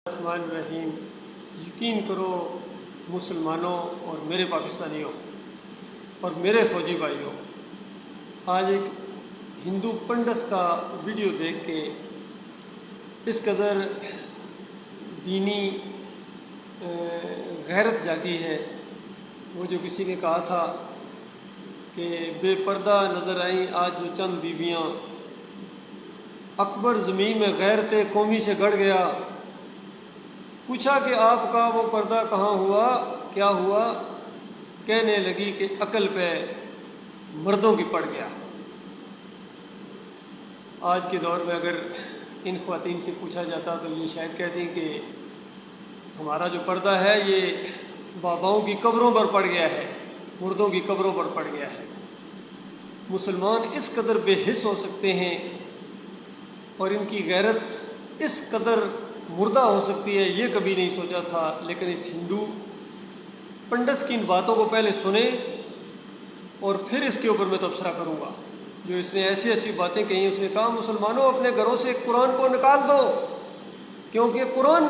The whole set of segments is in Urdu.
الرحمن الرحیم۔ یقین کرو مسلمانوں اور میرے پاکستانیوں اور میرے فوجی بھائیوں، آج ایک ہندو پنڈت کا ویڈیو دیکھ کے اس قدر دینی غیرت جاگی ہے۔ وہ جو کسی نے کہا تھا کہ بے پردہ نظر آئیں آج جو چند بیویاں، اکبر زمین میں غیرت قومی سے گڑ گیا۔ پوچھا کہ آپ کا وہ پردہ کہاں ہوا، کیا ہوا؟ کہنے لگی کہ عقل پہ مردوں کی پڑ گیا۔ آج کے دور میں اگر ان خواتین سے پوچھا جاتا تو یہ شاید کہتی کہ ہمارا جو پردہ ہے یہ باباؤں کی قبروں پر پڑ گیا ہے، مردوں کی قبروں پر پڑ گیا ہے۔ مسلمان اس قدر بے حس ہو سکتے ہیں اور ان کی غیرت اس قدر مردہ ہو سکتی ہے، یہ کبھی نہیں سوچا تھا۔ لیکن اس ہندو پنڈت کی ان باتوں کو پہلے سنیں اور پھر اس کے اوپر میں تبصرہ کروں گا۔ جو اس نے ایسی ایسی باتیں کہیں، اس نے کہا مسلمانوں اپنے گھروں سے قرآن کو نکال دو، کیونکہ قرآن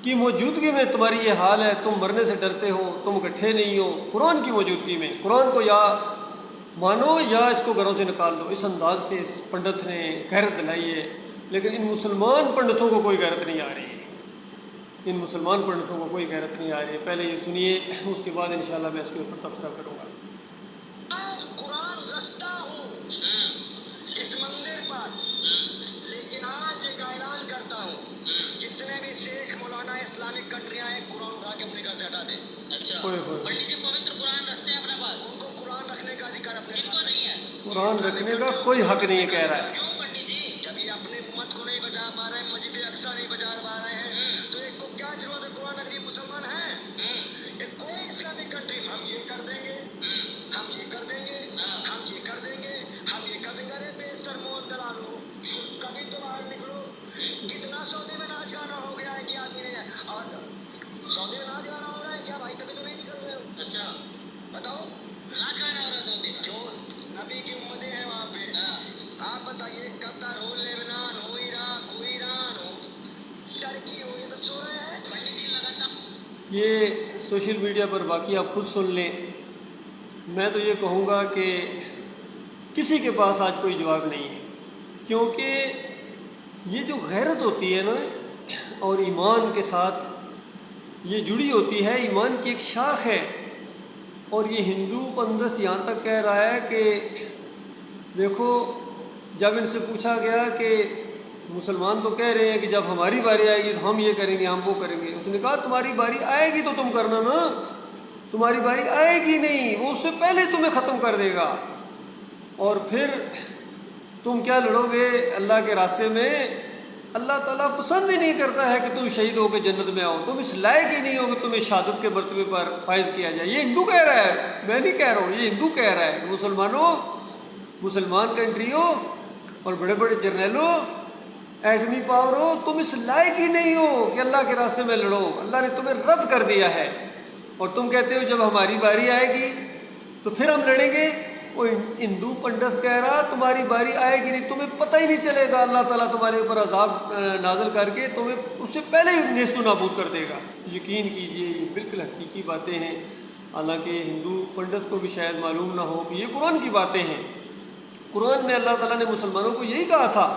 کی موجودگی میں تمہاری یہ حال ہے، تم مرنے سے ڈرتے ہو، تم اکٹھے نہیں ہو۔ قرآن کی موجودگی میں قرآن کو یا مانو یا اس کو گھروں سے نکال دو۔ اس انداز سے اس پنڈت نے غیرت دلائی ہے، لیکن ان مسلمان پنڈتوں کو کوئی غیرت نہیں آ رہی ہے۔ ان مسلمان پنڈتوں کو کوئی غیرت نہیں آ رہی ہے۔ پہلے یہ سنیے، اس کے بعد انشاءاللہ میں اس کے اوپر تبصرہ کروں گا۔ آج قرآن رکھتا ہوں اس مندر پر، لیکن آج ایک اعلان کرتا ہوں، جتنے بھی شیخ مولانا اسلامک کنٹریاں ہیں، قرآن اٹھا کے اپنے گھر سے ہٹا دیں۔ اچھا پنڈت جی پوتر قرآن رکھتے ہیں اپنے پاس، ان کو قرآن رکھنے کا ادھیکار اپنے پاس نہیں ہے۔ قرآن رکھنے کا کوئی حق نہیں ہے کہہ رہا ہے۔ کیوں پنڈت جی؟ جب یہ اپنے امت کو نہیں بچا پا رہے ہیں، مسجد اقصیٰ نہیں بچا پا رہے ہیں، تو ایک کو کیا ضرورت ہے قرآن رکھنے کی؟ مسلمان ہیں ایک کوئی اسلامک کنٹری، ہم یہ کر دیں گے، ہم یہ کر دیں گے، ہم یہ کر دیں گے، ہم یہ کر دیں گے۔ ارے بے سر موت دلالو، کبھی تو باہر نکلو۔ کتنا سعودی میں ناچ گانا ہو گیا ہے کہ آدمی نے سعودی میں ناچ گانا ہو رہا ہے کیا بھائی؟ تبھی تو نہیں نکل رہے ہو۔ اچھا بتاؤ، ناچ گانا ہو رہا ہے سعودی میں؟ جو نبی کی امتیں ہیں وہاں پہ، آپ بتائیے، قطر ہو، لیبنان ہو، عراق ہو، ایران ہو، ترکی ہو، یہ سب سو رہے ہیں پنڈت جی لگاتار۔ یہ سوشل میڈیا پر باقی آپ خود سن لیں۔ میں تو یہ کہوں گا کہ کسی کے پاس آج کوئی جواب نہیں ہے، کیونکہ یہ جو غیرت ہوتی ہے نا اور ایمان کے ساتھ یہ جڑی ہوتی ہے، ایمان کی ایک شاخ ہے۔ اور یہ ہندو پنڈت یہاں تک کہہ رہا ہے کہ دیکھو، جب ان سے پوچھا گیا کہ مسلمان تو کہہ رہے ہیں کہ جب ہماری باری آئے گی تو ہم یہ کریں گے، ہم وہ کریں گے، اس نے کہا تمہاری باری آئے گی تو تم کرنا نا، تمہاری باری آئے گی نہیں، وہ اس سے پہلے تمہیں ختم کر دے گا۔ اور پھر تم کیا لڑو گے اللہ کے راستے میں؟ اللہ تعالیٰ پسند ہی نہیں کرتا ہے کہ تم شہید ہو کے جنت میں آؤ، تم اس لائق ہی نہیں ہو کہ تمہیں شہادت کے مرتبے پر فائز کیا جائے۔ یہ ہندو کہہ رہا ہے، میں نہیں کہہ رہا ہوں، یہ ہندو کہہ رہا ہے کہ مسلمانوں، مسلمان کنٹریوں اور بڑے بڑے جرنیلوں، ایٹمی پاور ہو، تم اس لائق ہی نہیں ہو کہ اللہ کے راستے میں لڑو، اللہ نے تمہیں رد کر دیا ہے۔ اور تم کہتے ہو جب ہماری باری آئے گی تو پھر ہم لڑیں گے۔ وہ ہندو پنڈت کہہ رہا تمہاری باری آئے گی نہیں، تمہیں پتہ ہی نہیں چلے گا، اللہ تعالیٰ تمہارے اوپر عذاب نازل کر کے تمہیں اس سے پہلے ہی نیست و نابود کر دے گا۔ یقین کیجئے یہ بالکل حقیقی باتیں ہیں، حالانکہ ہندو پنڈت کو بھی شاید معلوم نہ ہو کہ یہ قرآن کی باتیں ہیں۔ قرآن میں اللہ تعالیٰ نے مسلمانوں کو یہی کہا تھا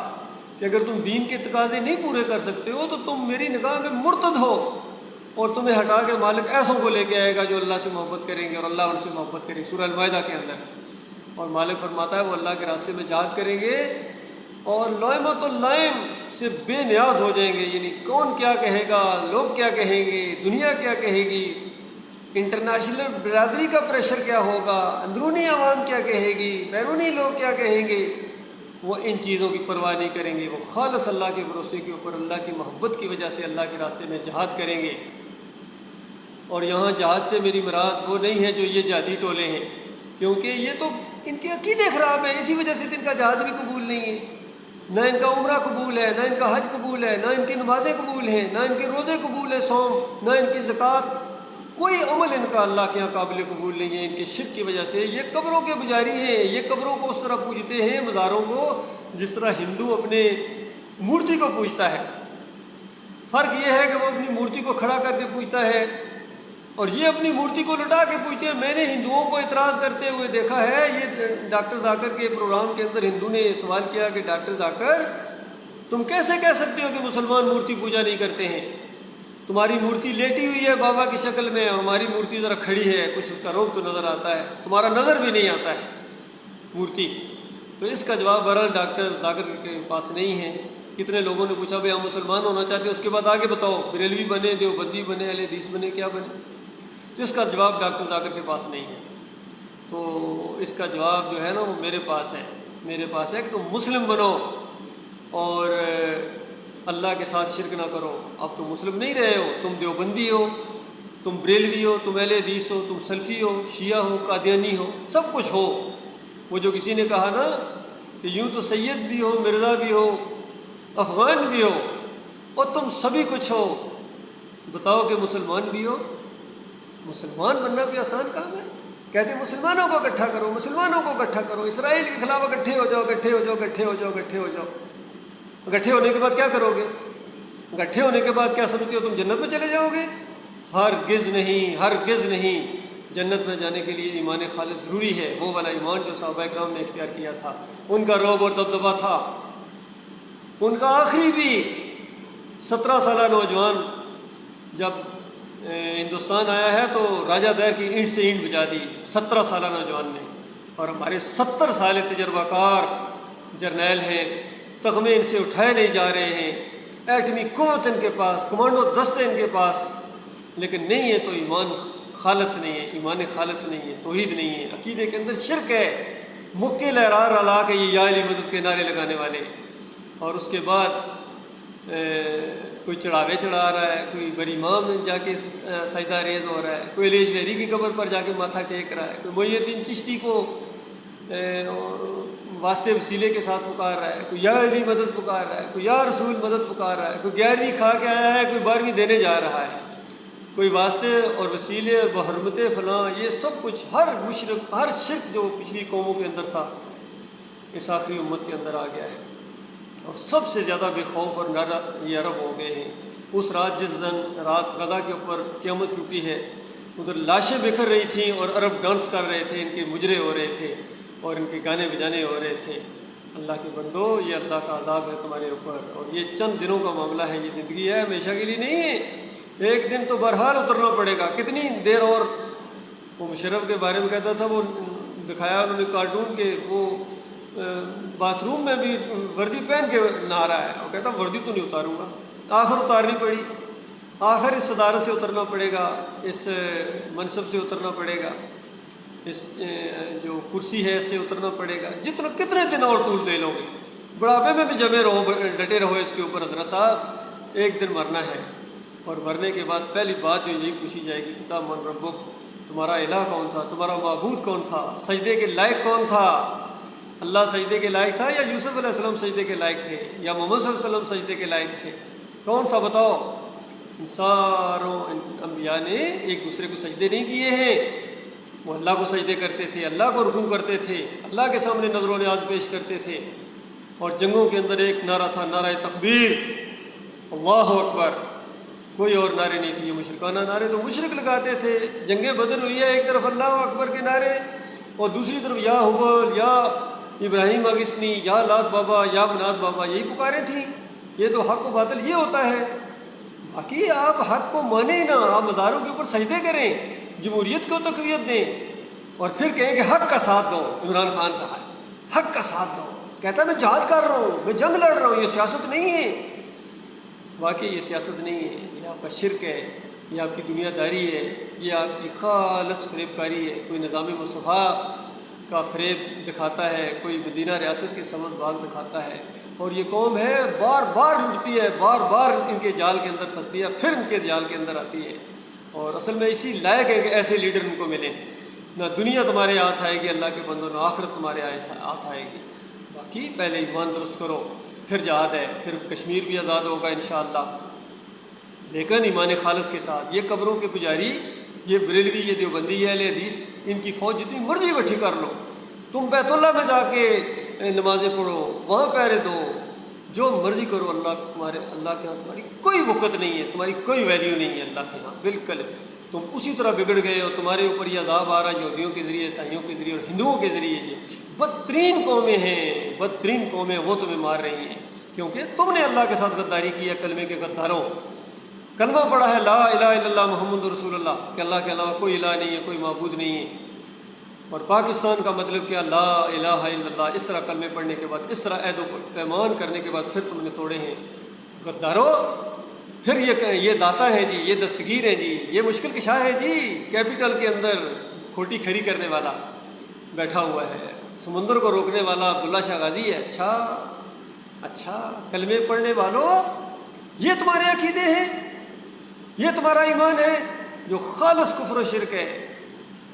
کہ اگر تم دین کے تقاضے نہیں پورے کر سکتے ہو تو تم میری نگاہ میں مرتد ہو، اور تمہیں ہٹا کے مالک ایسوں کو لے کے آئے گا جو اللہ سے محبت کریں گے اور اللہ ان سے محبت کرے گا۔ سورہ المائدہ کے اندر، اور مالک فرماتا ہے وہ اللہ کے راستے میں جہاد کریں گے اور لائمۃ اللائم سے بے نیاز ہو جائیں گے، یعنی کون کیا کہے گا، لوگ کیا کہیں گے، دنیا کیا کہے گی، انٹرنیشنل برادری کا پریشر کیا ہوگا، اندرونی عوام کیا کہے گی، بیرونی لوگ کیا کہیں گے، وہ ان چیزوں کی پرواہ نہیں کریں گے۔ وہ خالص اللہ کے بھروسے کے اوپر اللہ کی محبت کی وجہ سے اللہ کے راستے میں جہاد کریں گے۔ اور یہاں جہاد سے میری مراد وہ نہیں ہے جو یہ جہادی ٹولے ہیں، کیونکہ یہ تو ان کے عقیدے خراب ہیں، اسی وجہ سے ان کا جہاد بھی قبول نہیں ہے، نہ ان کا عمرہ قبول ہے، نہ ان کا حج قبول ہے، نہ ان کی نمازیں قبول ہیں، نہ ان کے روزے قبول ہیں، صوم، نہ ان کی زکوٰۃ، کوئی عمل ان کا اللہ کے یہاں قابل قبول نہیں ہے۔ ان کے شرک کی وجہ سے یہ قبروں کے پجاری ہیں، یہ قبروں کو اس طرح پوجتے ہیں، مزاروں کو، جس طرح ہندو اپنے مورتی کو پوجتا ہے۔ فرق یہ ہے کہ وہ اپنی مورتی کو کھڑا کر کے پوجتا ہے اور یہ اپنی مورتی کو لٹا کے پوجتے ہیں۔ میں نے ہندوؤں کو اعتراض کرتے ہوئے دیکھا ہے، یہ ڈاکٹر ذاکر کے پروگرام کے اندر ہندو نے سوال کیا کہ ڈاکٹر ذاکر تم کیسے کہہ سکتے ہو کہ مسلمان مورتی پوجا نہیں کرتے ہیں؟ تمہاری مورتی لیٹی ہوئی ہے بابا کی شکل میں اور ہماری مورتی ذرا کھڑی ہے، کچھ اس کا روپ تو نظر آتا ہے، تمہارا نظر بھی نہیں آتا ہے مورتی۔ تو اس کا جواب بہرحال ڈاکٹر ذاکر کے پاس نہیں ہے۔ کتنے لوگوں نے پوچھا بھائی ہم مسلمان ہونا چاہتے ہیں، اس کے بعد آگے بتاؤ بریلوی بنے، دیوبندی بنے، اہل حدیث بنے، کیا بنے؟ تو اس کا جواب ڈاکٹر ذاکر کے پاس نہیں ہے۔ تو اس کا جواب جو ہے نا وہ میرے پاس ہے، میرے پاس ہے کہ تم مسلم بنو اور اللہ کے ساتھ شرک نہ کرو۔ اب تم مسلم نہیں رہے ہو، تم دیوبندی ہو، تم بریلوی ہو، تم اہل حدیث ہو، تم سلفی ہو، شیعہ ہو، قادیانی ہو، سب کچھ ہو۔ وہ جو کسی نے کہا نا کہ یوں تو سید بھی ہو، مرزا بھی ہو، افغان بھی ہو اور تم سبھی کچھ ہو، بتاؤ کہ مسلمان بھی ہو؟ مسلمان بننا کوئی آسان کام ہے؟ کہتے ہیں مسلمانوں کو اکٹھا کرو، مسلمانوں کو اکٹھا کرو، اسرائیل کے خلاف اکٹھے ہو جاؤ، اکٹھے ہو جاؤ، اکٹھے ہو جاؤ، اکٹھے ہو جاؤ۔ اکٹھے ہونے کے بعد کیا کرو گے؟ اکٹھے ہونے کے بعد کیا سمجھتے ہو تم جنت میں چلے جاؤ گے؟ ہرگز نہیں، ہرگز نہیں۔ جنت میں جانے کے لیے ایمان خالص ضروری ہے، وہ والا ایمان جو صحابہ کرام نے اختیار کیا تھا، ان کا رعب اور دبدبا تھا۔ ان کا آخری بھی 17 سالہ نوجوان جب ہندوستان آیا ہے تو راجہ دیر کی اینٹ سے اینٹ بجا دی 17 سالہ نوجوان نے، اور ہمارے 70 سال تجربہ کار جرنیل ہیں، تغمے ان سے اٹھائے نہیں جا رہے ہیں، ایٹمی قوت ان کے پاس، کمانڈو دستے ان کے پاس، لیکن نہیں ہے تو ایمان خالص نہیں ہے، ایمان خالص نہیں ہے، توحید نہیں ہے، عقیدے کے اندر شرک ہے، مکے لہرا رلا کے یہ یا علی مدد کے نعرے لگانے والے۔ اور اس کے بعد کوئی چڑھاوے چڑھا رہا ہے، کوئی بڑی امام میں جا کے سجدہ ریز ہو رہا ہے، کوئی علیج ویری کی قبر پر جا کے ماتھا ٹیک رہا ہے، کوئی محی الدین چشتی کو واسطے وسیلے کے ساتھ پکار رہا ہے، کوئی یا علی مدد پکار رہا ہے، کوئی یا رسول مدد پکار رہا ہے، کوئی 11ویں کھا کے آیا ہے، کوئی 12ویں دینے جا رہا ہے، کوئی واسطے اور وسیلے بحرمت فلاں، یہ سب کچھ ہر مشرک، ہر شرک جو پچھلی قوموں کے اندر تھا اس آخری امت کے اندر آ گیا ہے۔ اور سب سے زیادہ بے خوف اور نر یہ عرب ہو گئے ہیں۔ اس رات جس دن رات غزہ کے اوپر قیامت ٹوٹی ہے، ادھر لاشیں بکھر رہی تھیں اور عرب ڈانس کر رہے تھے، ان کے مجرے ہو رہے تھے اور ان کے گانے بجانے ہو رہے تھے۔ اللہ کے بندو، یہ اللہ کا عذاب ہے تمہارے اوپر، اور یہ چند دنوں کا معاملہ ہے، یہ زندگی ہے، ہمیشہ کے لیے نہیں ہے۔ ایک دن تو بہرحال اترنا پڑے گا، کتنی دیر اور۔ وہ مشرف کے بارے میں کہتا تھا، وہ دکھایا انہوں نے کارٹون کے، وہ باتھ روم میں بھی وردی پہن کے نہا رہا ہے، اور کہتا وردی تو نہیں اتاروں گا۔ آخر اتارنی پڑی، آخر اس صدارت سے اترنا پڑے گا، اس منصب سے اترنا پڑے گا، اس جو کرسی ہے اس سے اترنا پڑے گا۔ کتنے دن اور طول دے لو گے؟ بڑھاپے میں بھی جمے رہو، ڈٹے رہو اس کے اوپر۔ حضرت صاحب ایک دن مرنا ہے، اور مرنے کے بعد پہلی بات جو یہی پوچھی جائے گی، کتاب من ربک، تمہارا الہ کون تھا، تمہارا معبود کون تھا، سجدے کے لائق کون تھا؟ اللہ سجدے کے لائق تھا یا یوسف علیہ السلام سجدے کے لائق تھے یا محمد صلی اللہ علیہ وسلم سجدے کے لائق تھے؟ کون تھا بتاؤ؟ ان ساروں انبیاء نے ایک دوسرے کو سجدے نہیں کیے ہیں، وہ اللہ کو سجدے کرتے تھے، اللہ کو رکوع کرتے تھے، اللہ کے سامنے نظر و نیاز پیش کرتے تھے۔ اور جنگوں کے اندر ایک نعرہ تھا، نعرہ تکبیر، اللہ اکبر، کوئی اور نعرے نہیں تھے۔ یہ مشرکانہ نعرے تو مشرک لگاتے تھے۔ جنگ بدر ہوئی ہے، ایک طرف اللہ اکبر کے نعرے اور دوسری طرف یا حبل، یا ابراہیم اگسنی، یا لات بابا، یا منات بابا، یہی پکاریں تھیں۔ یہ تو حق و باطل یہ ہوتا ہے۔ باقی آپ حق کو مانیں نا، آپ مزاروں کے اوپر سجدے کریں، جمہوریت کو تقویت دیں، اور پھر کہیں کہ حق کا ساتھ دو۔ عمران خان صاحب حق کا ساتھ دو، کہتا ہے میں جہاد کر رہا ہوں، میں جنگ لڑ رہا ہوں، یہ سیاست نہیں ہے۔ واقعی یہ سیاست نہیں ہے، یہ آپ کا شرک ہے، یہ آپ کی دنیا داری ہے، یہ آپ کی خالص فریب کاری ہے۔ کوئی نظام مصطفیٰ کا فریب دکھاتا ہے، کوئی مدینہ ریاست کے سمجھ باغ دکھاتا ہے، اور یہ قوم ہے بار بار لٹتی ہے، بار بار ان کے جال کے اندر پھنستی ہے، پھر ان کے جال کے اندر آتی ہے۔ اور اصل میں اسی لائق ہے کہ ایسے لیڈر ان کو ملیں۔ نہ دنیا تمہارے ہاتھ آئے گی اللہ کے بندوں، نہ آخرت تمہارے ہاتھ آئے گی۔ باقی پہلے ایمان درست کرو، پھر جہاد ہے، پھر کشمیر بھی آزاد ہوگا انشاءاللہ، لیکن ایمان خالص کے ساتھ۔ یہ قبروں کے پجاری، یہ بریلوی، یہ دیوبندی، اہل حدیث، ان کی فوج جتنی مرضی اکٹھی کر لو، تم بیت اللہ میں جا کے نمازیں پڑھو، وہاں پہرے دو، جو مرضی کرو اللہ کے ہاں تمہاری کوئی وقت نہیں ہے، تمہاری کوئی ویلیو نہیں ہے اللہ کے ہاں، بالکل تم اسی طرح بگڑ گئے ہو، تمہارے اوپر یہ عذاب آ رہا ہے یہودیوں کے ذریعے، عیسائیوں کے ذریعے اور ہندوؤں کے ذریعے۔ یہ بدترین قومیں ہیں، بدترین قومیں وہ تمہیں مار رہی ہیں کیونکہ تم نے اللہ کے ساتھ غداری کی ہے۔ کلمے کے غداروں، کلمہ پڑھا ہے لا الہ الا اللہ محمد رسول اللہ، کہ اللہ کے علاوہ کوئی الہ نہیں ہے، کوئی معبود نہیں ہے، اور پاکستان کا مطلب کیا؟ لا الہ الا اللہ۔ اس طرح کلمے پڑھنے کے بعد، اس طرح عہد و پیمان کرنے کے بعد پھر تم نے توڑے ہیں غدارو۔ پھر یہ کہیں یہ داتا ہے جی، یہ دستگیر ہے جی، یہ مشکل کشا ہے جی، کیپٹل کے اندر کھوٹی کھری کرنے والا بیٹھا ہوا ہے، سمندر کو روکنے والا عبداللہ شاہ غازی ہے۔ اچھا کلمے پڑھنے والوں، یہ تمہارے عقیدے ہیں، یہ تمہارا ایمان ہے جو خالص کفر و شرک ہے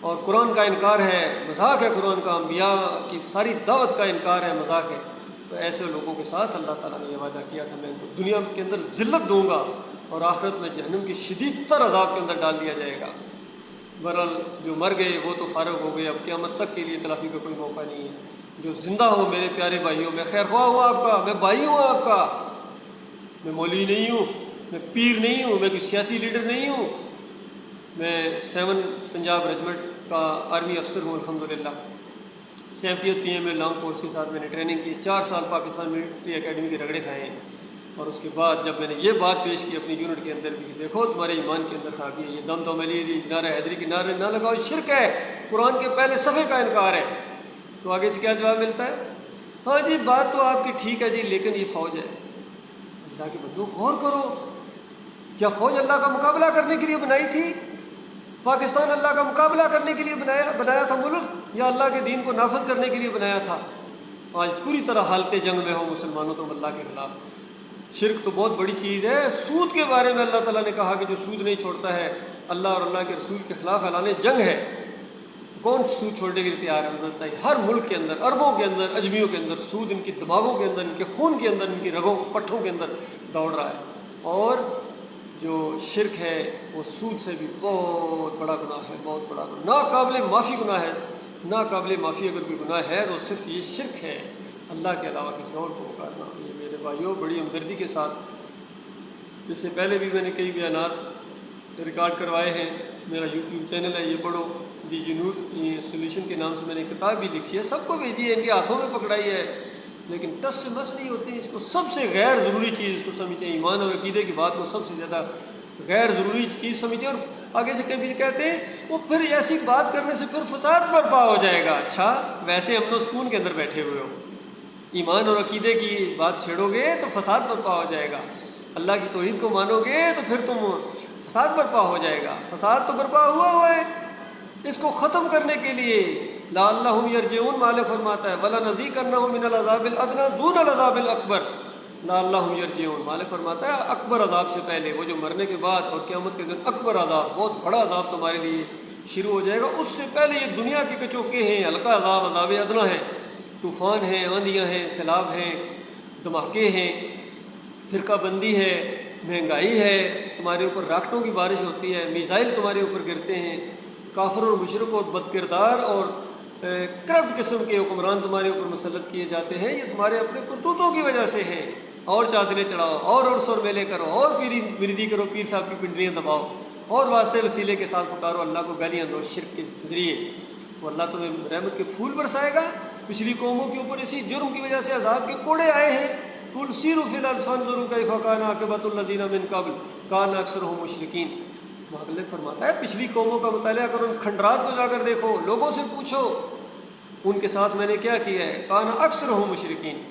اور قرآن کا انکار ہے، مذاق ہے قرآن کا، انبیاء کی ساری دعوت کا انکار ہے، مذاق ہے۔ تو ایسے لوگوں کے ساتھ اللہ تعالیٰ نے یہ وعدہ کیا تھا میں ان کو دنیا کے اندر ذلت دوں گا اور آخرت میں جہنم کی شدید تر عذاب کے اندر ڈال دیا جائے گا۔ بہرحال جو مر گئے وہ تو فارغ ہو گئے، اب قیامت تک کے لیے تلافی کا کوئی موقع نہیں ہے۔ جو زندہ ہو میرے پیارے بھائیوں، میں خیر خواہ ہوں آپ کا، میں بھائی ہوں آپ کا، میں مولوی نہیں ہوں، میں پیر نہیں ہوں، میں کوئی سیاسی لیڈر نہیں ہوں، میں 7 پنجاب ریجمنٹ کا آرمی افسر ہوں الحمدللہ۔ 70 PMA لانگ فورس کے ساتھ میں نے ٹریننگ کی، 4 سال پاکستان ملٹری اکیڈمی کے رگڑے کھائے ہیں، اور اس کے بعد جب میں نے یہ بات پیش کی اپنی یونٹ کے اندر بھی، دیکھو تمہارے ایمان کے اندر خرابی ہے، یہ دم علی نعرہ حیدری کی نعرے نہ لگاؤ، شرک ہے، قرآن کے پہلے صفحے کا انکار ہے۔ تو آگے سے کیا جواب ملتا ہے؟ ہاں جی بات تو آپ کی ٹھیک ہے جی، لیکن یہ فوج ہے۔ اللہ کے بندو غور کرو، کیا فوج اللہ کا مقابلہ کرنے کے لیے بنائی تھی؟ پاکستان اللہ کا مقابلہ کرنے کے لیے بنایا تھا ملک، یا اللہ کے دین کو نافذ کرنے کے لیے بنایا تھا؟ آج پوری طرح حالت جنگ میں ہو مسلمانوں تو اللہ کے خلاف۔ شرک تو بہت بڑی چیز ہے۔ سود کے بارے میں اللہ تعالیٰ نے کہا کہ جو سود نہیں چھوڑتا ہے اللہ اور اللہ کے رسول کے خلاف اعلان جنگ ہے۔ کون سود چھوڑنے کے لیے تیار ہے؟ بتائیے، ہر ملک کے اندر، عربوں کے اندر، اجمیوں کے اندر سود ان کی دماغوں کے اندر، ان کے خون کے اندر، ان کی رگوں پٹھوں کے اندر دوڑ رہا ہے۔ اور جو شرک ہے وہ سود سے بھی بہت بڑا گناہ ہے، بہت بڑا گناہ، ناقابل معافی گناہ ہے۔ ناقابل معافی اگر کوئی گناہ ہے تو صرف یہ شرک ہے، اللہ کے علاوہ کسی اور کو پکارنا۔ یہ میرے بھائیوں بڑی ہمدردی کے ساتھ، اس سے پہلے بھی میں نے کئی بیانات ریکارڈ کروائے ہیں، میرا یوٹیوب چینل ہے، یہ پڑھو، دی یونٹ سولوشن کے نام سے میں نے کتاب بھی لکھی ہے، سب کو بھیجی ہے، ان کے ہاتھوں میں پکڑائی ہے، لیکن ٹس سے مس نہیں ہوتی۔ اس کو سب سے غیر ضروری چیز اس کو سمجھتے ہیں، ایمان اور عقیدے کی بات کو سب سے زیادہ غیر ضروری چیز سمجھتے ہیں، اور آگے سے کبھی کہتے ہیں وہ پھر ایسی بات کرنے سے پھر فساد برپا ہو جائے گا۔ اچھا ویسے امن و سکون کے اندر بیٹھے ہوئے ہو، ایمان اور عقیدے کی بات چھیڑو گے تو فساد برپا ہو جائے گا، اللہ کی توحید کو مانو گے تو پھر تم فساد برپا ہو جائے گا۔ فساد تو برپا ہوا ہے، اس کو ختم کرنے کے لیے لعلہم یرجعون، مالک فرماتا ہے وَلَنُذِيقَنَّهُم مِّنَ الْعَذَابِ الْأَدْنَىٰ دُونَ الْعَذَابِ الْأَكْبَرِ، لعلہم یرجعون، مالک فرماتا ہے اکبر عذاب سے پہلے، وہ جو مرنے کے بعد اور قیامت کے دن اکبر عذاب، بہت بڑا عذاب تمہارے لیے شروع ہو جائے گا، اس سے پہلے یہ دنیا کے کچوکے ہیں، ہلکا عذاب، عذاب ادنا ہے، طوفان ہیں، آندیاں ہیں، سیلاب ہیں، دھماکے ہیں، فرقہ بندی ہے، مہنگائی ہے، تمہارے اوپر راکٹوں کی بارش ہوتی ہے، میزائل تمہارے اوپر گرتے ہیں، کافر اور مشرک اور بد کردار اور کرپٹ قسم کے حکمران تمہارے اوپر مسلط کیے جاتے ہیں، یہ تمہارے اپنے کرتوتوں کی وجہ سے ہے۔ اور چادریں چڑھاؤ، اور عرس اور میلے کرو، اور پیری مریدی کرو، پیر صاحب کی پنڈلیاں دباؤ، اور واسطے وسیلے کے ساتھ پکارو، اللہ کو گالیاں دو شرک کے ذریعے، تو اللہ تمہیں رحمت کے پھول برسائے گا۔ پچھلی قوموں کے اوپر اسی جرم کی وجہ سے عذاب کے کوڑے آئے ہیں۔ قُلْ سِیرُوا فِی الْأَرْضِ فَانظُرُوا کَیْفَ کَانَ عَاقِبَةُ الَّذِینَ مِن قَبْلُ کَانَ أَکْثَرُهُم مُشْرِکِینَ۔ مالک فرماتا ہے پچھلی قوموں کا مطالعہ کرو، ان کھنڈرات کو جا کر دیکھو، لوگوں سے پوچھو ان کے ساتھ میں نے کیا کیا ہے۔ کان اکثرہم مشرکین،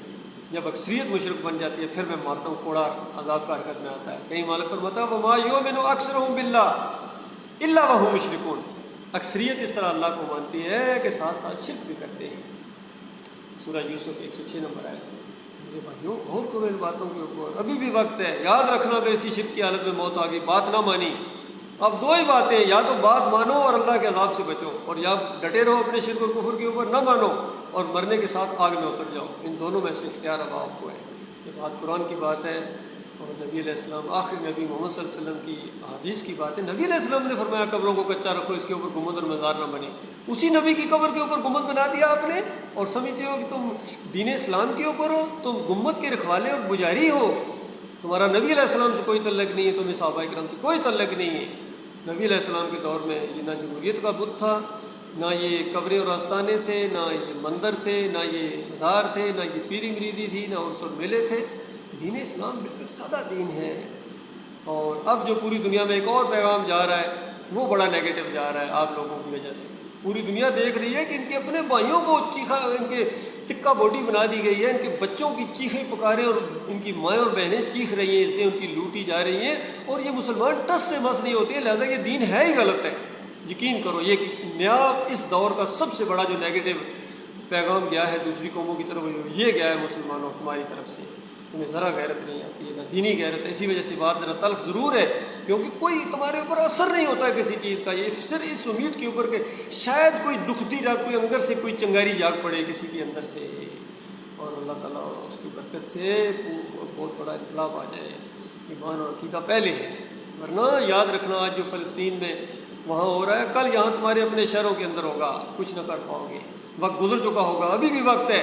جب اکثریت مشرک بن جاتی ہے پھر میں مارتا ہوں، کوڑا عذاب کا حرکت میں آتا ہے۔ کہیں مالک فرماتا ہے وما یؤمن اکثرہم باللہ الا وہم مشرکون، اکثریت اس طرح اللہ کو مانتی ہے کہ ساتھ ساتھ شرک بھی کرتے ہیں۔ سورہ یوسف 106 نمبر ہے۔ میرے بھائیوں غور کرو ان باتوں کے اوپر، ابھی بھی وقت ہے، یاد رکھنا کہ اسی شرک کی حالت میں موت آ گئی، بات نہ مانی۔ اب دو ہی باتیں، یا تو بات مانو اور اللہ کے عذاب سے بچو، اور یا ڈٹے رہو اپنے شرک اور کفر کے اوپر، نہ مانو اور مرنے کے ساتھ آگ میں اتر جاؤ، ان دونوں میں سے اختیار اب آپ کو ہے۔ یہ بات قرآن کی بات ہے، اور نبی علیہ السلام آخر نبی محمد صلی اللہ علیہ وسلم کی حدیث کی بات ہے، نبی علیہ السلام نے فرمایا قبروں کو کچا رکھو، اس کے اوپر گنبد اور مزار نہ بنے۔ اسی نبی کی قبر کے اوپر گنبد بنا دیا آپ نے، اور سمجھتے ہو کہ تم دین اسلام کے اوپر ہو، تم گنبد کے رکھوالے اور پجاری ہو۔ تمہارا نبی علیہ السلام سے کوئی تعلق نہیں ہے، تمہیں صحابہ کرام سے کوئی تعلق نہیں ہے۔ نبی علیہ السلام کے دور میں یہ نہ جمہوریت کا بت تھا، نہ یہ قبریں اور آستانے تھے، نہ یہ مندر تھے، نہ یہ مزار تھے، نہ یہ پیری مریدی تھی، نہ عرس اور میلے تھے۔ دین اسلام بالکل سادہ دین ہے۔ اور اب جو پوری دنیا میں ایک اور پیغام جا رہا ہے وہ بڑا نیگیٹو جا رہا ہے آپ لوگوں کی وجہ سے۔ پوری دنیا دیکھ رہی ہے کہ ان کے اپنے بھائیوں کو چیخا، ان کے تکا بوٹی بنا دی گئی ہے، ان کے بچوں کی چیخیں پکاریں اور ان کی مائیں اور بہنیں چیخ رہی ہیں، اس سے ان کی لوٹی جا رہی ہیں، اور یہ مسلمان ٹس سے مس نہیں ہوتے ہیں، لہذا یہ دین ہے ہی غلط ہے۔ یقین کرو یہ نیا اس دور کا سب سے بڑا جو نیگیٹو پیغام گیا ہے دوسری قوموں کی طرف، یہ گیا ہے مسلمانوں تمہاری طرف سے۔ تمہیں ذرا غیرت نہیں آتی ہے، نہ دینی غیرت ہے۔ اسی وجہ سے بات ذرا تلخ ضرور ہے، کیونکہ کوئی تمہارے اوپر اثر نہیں ہوتا ہے کسی چیز کا، یہ صرف اس امید کے اوپر کہ شاید کوئی دکھتی جاگ، کوئی اندر سے کوئی چنگاری جاگ پڑے کسی کے اندر سے، اور اللہ تعالیٰ اس کی برکت سے بہت بڑا انقلاب آ جائے۔ ایمان اور عقیدہ پہلے ہے، ورنہ یاد رکھنا آج جو فلسطین میں وہاں ہو رہا ہے، کل یہاں تمہارے اپنے شہروں کے اندر ہوگا، کچھ نہ کر پاؤ گے۔ وقت گزر چکا ہوگا، ابھی بھی وقت ہے،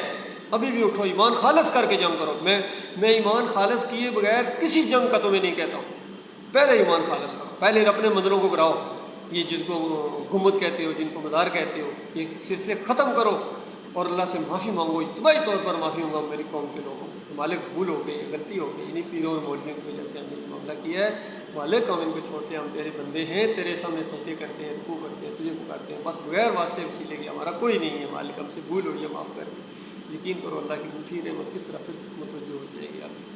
ابھی بھی اٹھو، ایمان خالص کر کے جنگ کرو۔ میں ایمان خالص کیے بغیر کسی جنگ کا تمہیں نہیں کہتا ہوں۔ پہلے ایمان خالص کرو، پہلے اپنے مندروں کو گراؤ، یہ جن کو گنبد کہتے ہو، جن کو مزار کہتے ہو، یہ سلسلے ختم کرو، اور اللہ سے معافی مانگو، اجتماعی طور پر معافی مانگو میری قوم کے لوگوں کو۔ مالک بھول ہو گئی، غلطی ہو گئی، انہیں پیروں اور مولویوں کی وجہ سے ہم نے یہ معاملہ کیا ہے۔ مالک ہم ان کو چھوڑتے ہیں، ہم تیرے بندے ہیں، تیرے سامنے سجدے کرتے ہیں، رکوع کرتے ہیں، تجھے پکارتے ہیں، بس بغیر واسطے وسیلے کے ہمارا کوئی نہیں ہے۔ مالک ہم سے بھول ہو یا معاف کر دے۔ یقین کرو اللہ کی میٹھی نعمت کس طرح پھر متوجہ ہو جائے گی آپ کی۔